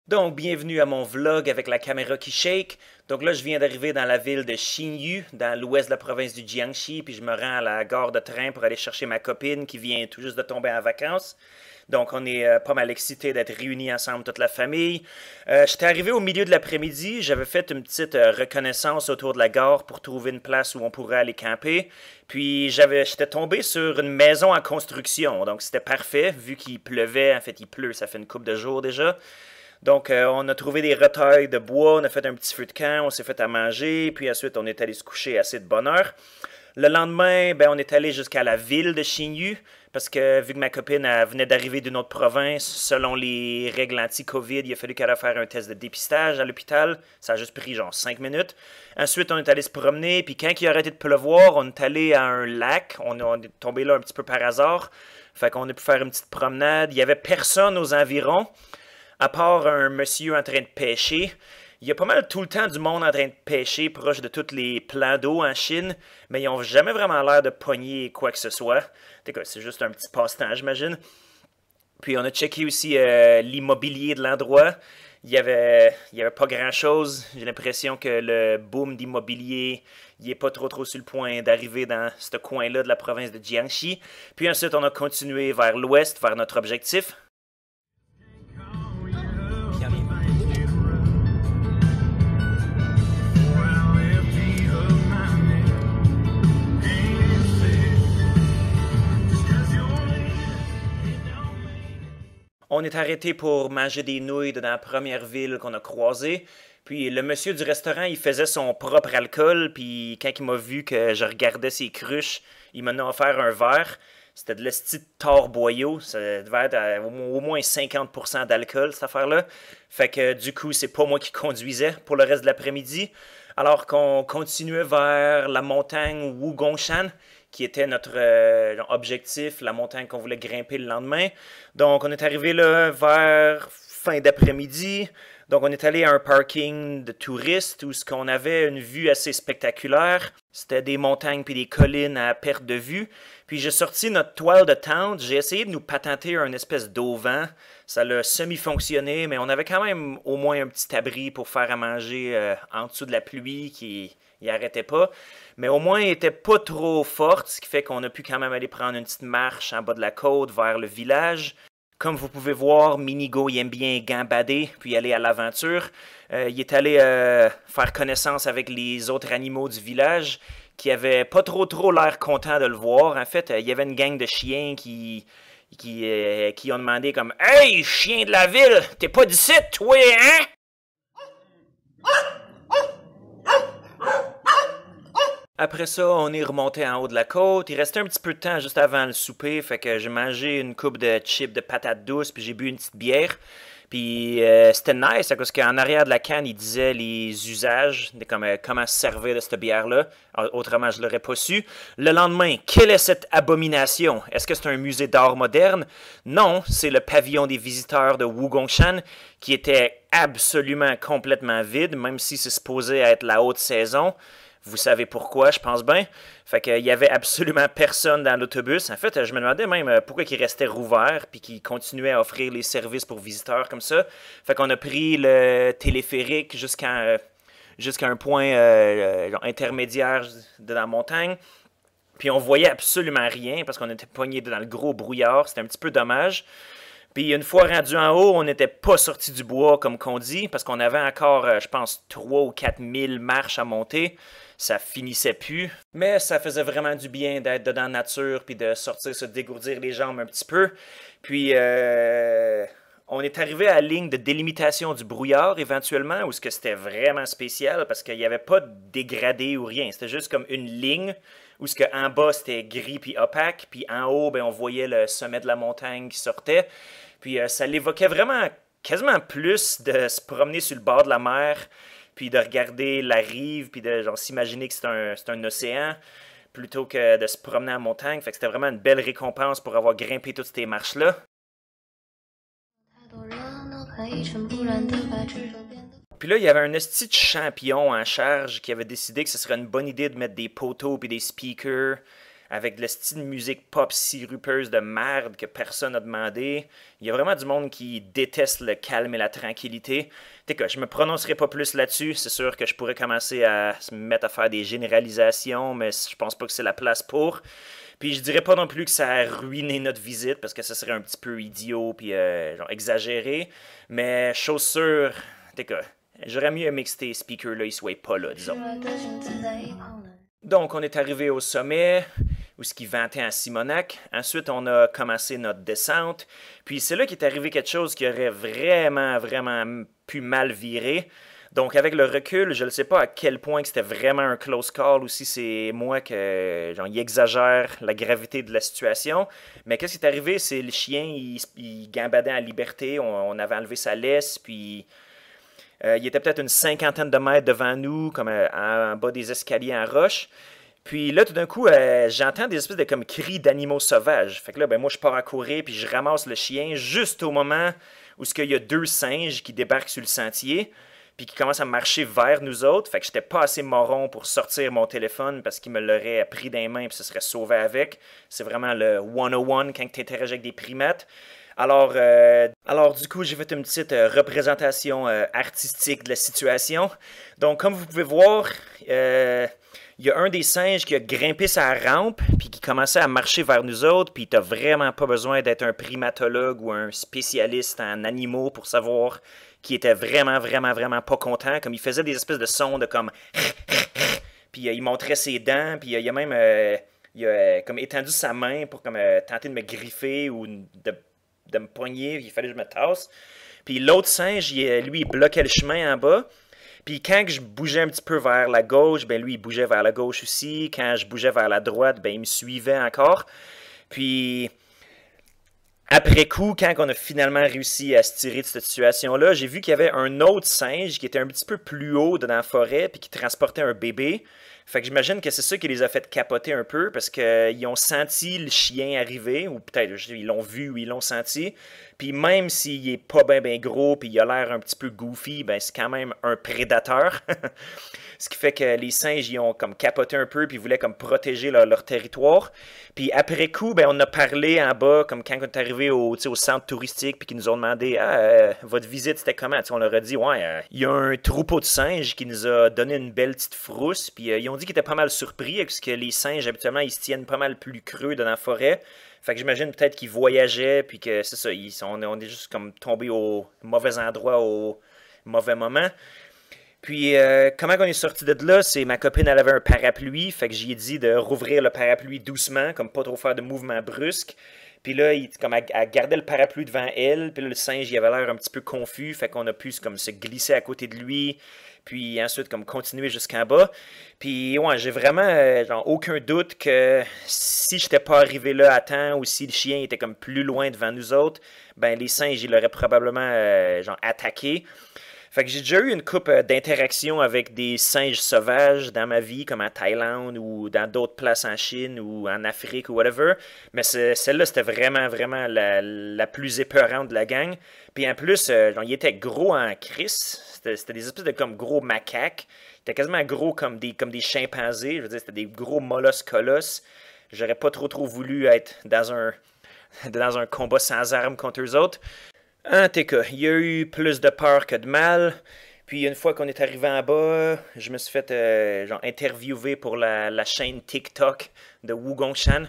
Donc, bienvenue à mon vlog avec la caméra qui shake. Donc là, je viens d'arriver dans la ville de Xinyu, dans l'ouest de la province du Jiangxi, puis je me rends à la gare de train pour aller chercher ma copine qui vient tout juste de tomber en vacances. Donc, on est pas mal excités d'être réunis ensemble, toute la famille. J'étais arrivé au milieu de l'après-midi, j'avais fait une petite reconnaissance autour de la gare pour trouver une place où on pourrait aller camper. Puis, j'étais tombé sur une maison en construction, donc c'était parfait, vu qu'il pleuvait. En fait, il pleut, ça fait une couple de jours déjà. Donc, on a trouvé des retailles de bois, on a fait un petit feu de camp, on s'est fait à manger, puis ensuite, on est allé se coucher assez de bonne heure. Le lendemain, ben, on est allé jusqu'à la ville de Xinyu, parce que vu que ma copine elle venait d'arriver d'une autre province, selon les règles anti-Covid, il a fallu qu'elle aille faire un test de dépistage à l'hôpital. Ça a juste pris genre 5 minutes. Ensuite, on est allé se promener, puis quand il a arrêté de pleuvoir, on est allé à un lac. On est tombé là un petit peu par hasard. Fait qu'on a pu faire une petite promenade. Il y avait personne aux environs, à part un monsieur en train de pêcher. Il y a pas mal tout le temps du monde en train de pêcher proche de tous les plans d'eau en Chine, mais ils n'ont jamais vraiment l'air de pogner quoi que ce soit. C'est juste un petit passe-temps, j'imagine. Puis on a checké aussi l'immobilier de l'endroit. Il y avait pas grand-chose. J'ai l'impression que le boom d'immobilier, il est pas trop sur le point d'arriver dans ce coin-là de la province de Jiangxi. Puis ensuite, on a continué vers l'ouest, vers notre objectif. On est arrêté pour manger des nouilles dans la première ville qu'on a croisée. Puis le monsieur du restaurant, il faisait son propre alcool. Puis quand il m'a vu que je regardais ses cruches, il m'en a offert un verre. C'était de l'esti de Tort Boyau. Ça devait être au moins 50% d'alcool, cette affaire-là. Fait que du coup, c'est pas moi qui conduisais pour le reste de l'après-midi. Alors qu'on continuait vers la montagne Wugongshan, qui était notre objectif, la montagne qu'on voulait grimper le lendemain. Donc, on est arrivé là vers fin d'après-midi. Donc, on est allé à un parking de touristes où ce qu'on avait une vue assez spectaculaire. C'était des montagnes puis des collines à perte de vue. Puis j'ai sorti notre toile de tente. J'ai essayé de nous patenter un espèce d'auvent. Ça l'a semi-fonctionné, mais on avait quand même au moins un petit abri pour faire à manger en dessous de la pluie qui n'arrêtait pas. Mais au moins, il n'était pas trop forte, ce qui fait qu'on a pu quand même aller prendre une petite marche en bas de la côte vers le village. Comme vous pouvez voir, Minigo il aime bien gambader puis aller à l'aventure. Il est allé faire connaissance avec les autres animaux du village qui avaient pas trop l'air contents de le voir. En fait, il y avait une gang de chiens qui ont demandé comme « Hey, chien de la ville, t'es pas d'ici, toi, hein? » Après ça, on est remonté en haut de la côte. Il restait un petit peu de temps juste avant le souper, fait que j'ai mangé une coupe de chips de patates douces, puis j'ai bu une petite bière. Puis c'était nice, parce qu'en arrière de la canne, il disait les usages, comment se servir de cette bière-là. Autrement, je l'aurais pas su. Le lendemain, quelle est cette abomination? Est-ce que c'est un musée d'art moderne? Non, c'est le pavillon des visiteurs de Wugongshan, qui était absolument complètement vide, même si c'est supposé être la haute saison. Vous savez pourquoi, je pense bien. Fait qu'il y avait absolument personne dans l'autobus. En fait, je me demandais même pourquoi il restait rouvert puis qu'il continuait à offrir les services pour visiteurs comme ça. Fait qu'on a pris le téléphérique jusqu'à un point intermédiaire de la montagne. Puis on voyait absolument rien parce qu'on était pogné dans le gros brouillard. C'était un petit peu dommage. Puis une fois rendu en haut, on n'était pas sorti du bois comme qu'on dit parce qu'on avait encore, je pense, 3 ou 4 000 marches à monter. Ça finissait plus, mais ça faisait vraiment du bien d'être dedans la nature puis de sortir, se dégourdir les jambes un petit peu. Puis on est arrivé à la ligne de délimitation du brouillard éventuellement où c'était vraiment spécial parce qu'il n'y avait pas de dégradé ou rien. C'était juste comme une ligne où en bas c'était gris puis opaque, puis en haut ben, on voyait le sommet de la montagne qui sortait. Puis ça l'évoquait vraiment quasiment plus de se promener sur le bord de la mer puis de regarder la rive, puis de genre, s'imaginer que c'est un océan, plutôt que de se promener en montagne. Fait que c'était vraiment une belle récompense pour avoir grimpé toutes ces marches-là. Puis là, il y avait un esti de champion en charge qui avait décidé que ce serait une bonne idée de mettre des poteaux puis des speakers avec de la style musique pop sirupeuse de merde que personne n'a demandé. Il y a vraiment du monde qui déteste le calme et la tranquillité. T'es quoi, je me prononcerai pas plus là-dessus. C'est sûr que je pourrais commencer à se mettre à faire des généralisations, mais je pense pas que c'est la place pour. Puis je dirais pas non plus que ça a ruiné notre visite, parce que ça serait un petit peu idiot puis genre exagéré. Mais chose sûre, t'es quoi, j'aurais mieux aimé que ces speakers-là, ils soient pas là, disons. Donc, on est arrivé au sommet, où ce qui ventait à Simonac. Ensuite, on a commencé notre descente. Puis c'est là qu'est arrivé quelque chose qui aurait vraiment, vraiment pu mal virer. Donc, avec le recul, je ne sais pas à quel point que c'était vraiment un close call ou si c'est moi il exagère la gravité de la situation. Mais qu'est-ce qui est arrivé? C'est le chien, il gambadait en liberté. On avait enlevé sa laisse, puis il était peut-être une cinquantaine de mètres devant nous, comme en bas des escaliers en roche. Puis là, tout d'un coup, j'entends des espèces de comme cris d'animaux sauvages. Fait que là, ben moi, je pars à courir, puis je ramasse le chien juste au moment où il y a deux singes qui débarquent sur le sentier, puis qui commencent à marcher vers nous autres. Fait que j'étais pas assez moron pour sortir mon téléphone parce qu'il me l'aurait pris dans les mains, puis se serait sauvé avec. C'est vraiment le 101 quand tu interagis avec des primates. Alors, du coup, j'ai fait une petite représentation artistique de la situation. Donc, comme vous pouvez voir, il y a un des singes qui a grimpé sa rampe puis qui commençait à marcher vers nous autres. Puis t'as vraiment pas besoin d'être un primatologue ou un spécialiste en animaux pour savoir qu'il était vraiment, vraiment, vraiment pas content. Comme il faisait des espèces de sons de comme... Puis il montrait ses dents. Puis il a même comme étendu sa main pour comme tenter de me griffer ou de me poigner. Il fallait que je me tasse. Puis l'autre singe, lui, il bloquait le chemin en bas. Puis quand je bougeais un petit peu vers la gauche, ben lui, il bougeait vers la gauche aussi. Quand je bougeais vers la droite, ben il me suivait encore. Puis après coup, quand on a finalement réussi à se tirer de cette situation-là, j'ai vu qu'il y avait un autre singe qui était un petit peu plus haut dans la forêt puis qui transportait un bébé. Fait que j'imagine que c'est ça qui les a fait capoter un peu parce qu'ils ont senti le chien arriver, ou peut-être ils l'ont vu ou ils l'ont senti. Puis même s'il est pas bien gros puis il a l'air un petit peu goofy, ben c'est quand même un prédateur. Ce qui fait que les singes, ils ont comme capoté un peu puis ils voulaient comme protéger leur territoire. Puis après coup, ben on a parlé en bas, comme quand on est arrivé au centre touristique puis qu'ils nous ont demandé votre visite c'était comment? T'sais, on leur a dit il y a un troupeau de singes qui nous a donné une belle petite frousse. Puis ils ont dit qu'ils étaient pas mal surpris parce que les singes habituellement ils se tiennent pas mal plus creux dans la forêt. Fait que j'imagine peut-être qu'ils voyageaient, puis que c'est ça, on est juste comme tombé au mauvais endroit au mauvais moment. Puis comment on est sorti de là, c'est ma copine, elle avait un parapluie, fait que j'ai dit de rouvrir le parapluie doucement, comme pas trop faire de mouvements brusques. Puis là, elle gardait le parapluie devant elle, puis là, le singe, il avait l'air un petit peu confus, fait qu'on a pu comme se glisser à côté de lui, puis ensuite comme continuer jusqu'en bas. Puis ouais, j'ai vraiment aucun doute que si j'étais pas arrivé là à temps ou si le chien était comme plus loin devant nous autres, ben les singes, ils l'auraient probablement attaqué. Fait que j'ai déjà eu une couple d'interactions avec des singes sauvages dans ma vie, comme en Thaïlande ou dans d'autres places en Chine ou en Afrique ou whatever. Mais celle-là, c'était vraiment, vraiment la plus épeurante de la gang. Puis en plus, il était gros en crise. C'était des espèces de comme gros macaques. Il était quasiment gros comme des chimpanzés. Je veux dire, c'était des gros molosses colosses. J'aurais pas trop voulu être dans un combat sans armes contre eux autres. En tout cas, il y a eu plus de peur que de mal. Puis une fois qu'on est arrivé en bas, je me suis fait interviewer pour la chaîne TikTok de Wugongshan.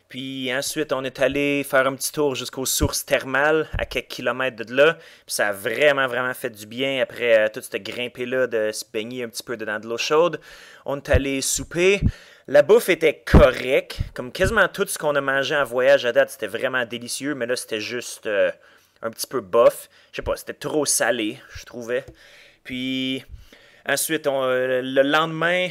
Puis ensuite, on est allé faire un petit tour jusqu'aux sources thermales à quelques kilomètres de là. Puis ça a vraiment, vraiment fait du bien après toute cette grimpée-là de se baigner un petit peu dedans de l'eau chaude. On est allé souper. La bouffe était correcte. Comme quasiment tout ce qu'on a mangé en voyage à date, c'était vraiment délicieux. Mais là, c'était juste un petit peu bof. Je sais pas, c'était trop salé, je trouvais. Puis ensuite, le lendemain,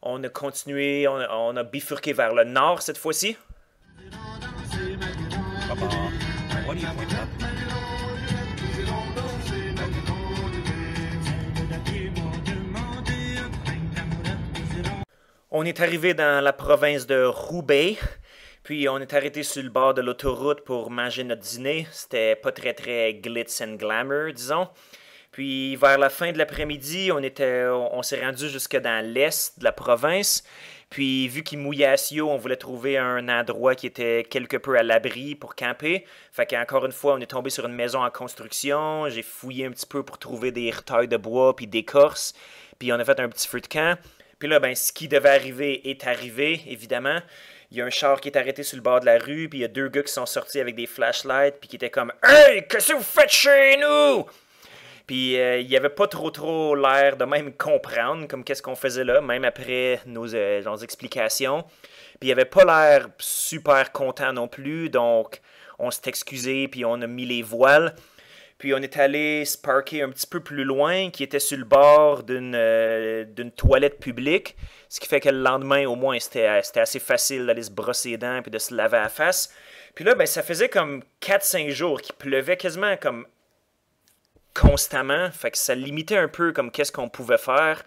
on a continué, on a bifurqué vers le nord cette fois-ci. On est arrivé dans la province de Hubei. Puis on est arrêté sur le bord de l'autoroute pour manger notre dîner. C'était pas très glitz and glamour, disons. Puis vers la fin de l'après-midi, on s'est rendu jusque dans l'est de la province. Puis vu qu'il mouillait assez haut, on voulait trouver un endroit qui était quelque peu à l'abri pour camper. Fait qu'encore une fois, on est tombé sur une maison en construction. J'ai fouillé un petit peu pour trouver des retailles de bois puis d'écorce. Puis on a fait un petit feu de camp. Puis là, ben, ce qui devait arriver est arrivé, évidemment. Il y a un char qui est arrêté sur le bord de la rue, puis il y a deux gars qui sont sortis avec des flashlights, puis qui étaient comme « Hey, qu'est-ce que vous faites chez nous? » Puis il n'y avait pas trop l'air de même comprendre comme qu'est-ce qu'on faisait là, même après nos explications. Puis il avait pas l'air super content non plus, donc on s'est excusé, puis on a mis les voiles. Puis on est allé se parker un petit peu plus loin, qui était sur le bord d'une toilette publique. Ce qui fait que le lendemain, au moins, c'était assez facile d'aller se brosser les dents puis de se laver la face. Puis là, ben, ça faisait comme 4-5 jours qu'il pleuvait quasiment comme constamment. Fait que ça limitait un peu comme qu'est-ce qu'on pouvait faire.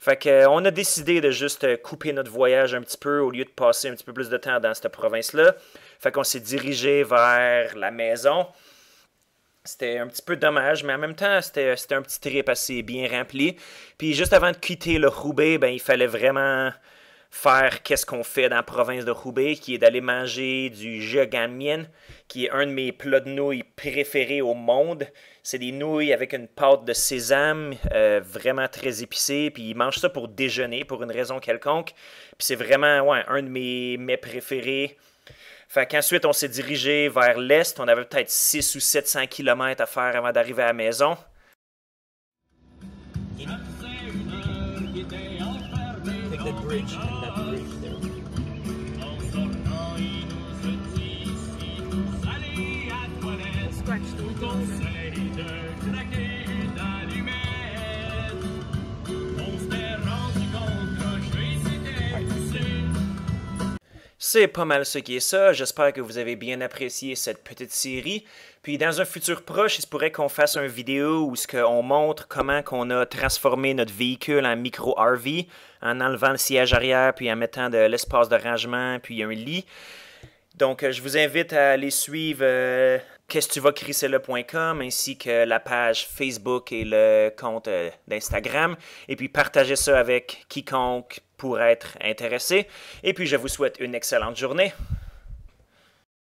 Fait qu'on a décidé de juste couper notre voyage un petit peu au lieu de passer un petit peu plus de temps dans cette province-là. Fait qu'on s'est dirigé vers la maison. C'était un petit peu dommage, mais en même temps, c'était un petit trip assez bien rempli. Puis juste avant de quitter le Roubaix, ben, il fallait vraiment faire qu'est-ce qu'on fait dans la province de Roubaix, qui est d'aller manger du jajangmyeon, qui est un de mes plats de nouilles préférés au monde. C'est des nouilles avec une pâte de sésame, vraiment très épicée, puis ils mangent ça pour déjeuner, pour une raison quelconque. Puis c'est vraiment un de mes mets préférés. Fait qu'ensuite, on s'est dirigé vers l'est. On avait peut-être 600 ou 700 km à faire avant d'arriver à la maison. C'est pas mal ce qui est ça. J'espère que vous avez bien apprécié cette petite série. Puis dans un futur proche, il se pourrait qu'on fasse une vidéo où on montre comment on a transformé notre véhicule en micro-RV en enlevant le siège arrière puis en mettant de l'espace de rangement puis un lit. Donc je vous invite à aller suivre qu'est-ce que tu vas crisser-le.com ainsi que la page Facebook et le compte d'Instagram. Et puis partagez ça avec quiconque pour être intéressé. Et puis je vous souhaite une excellente journée.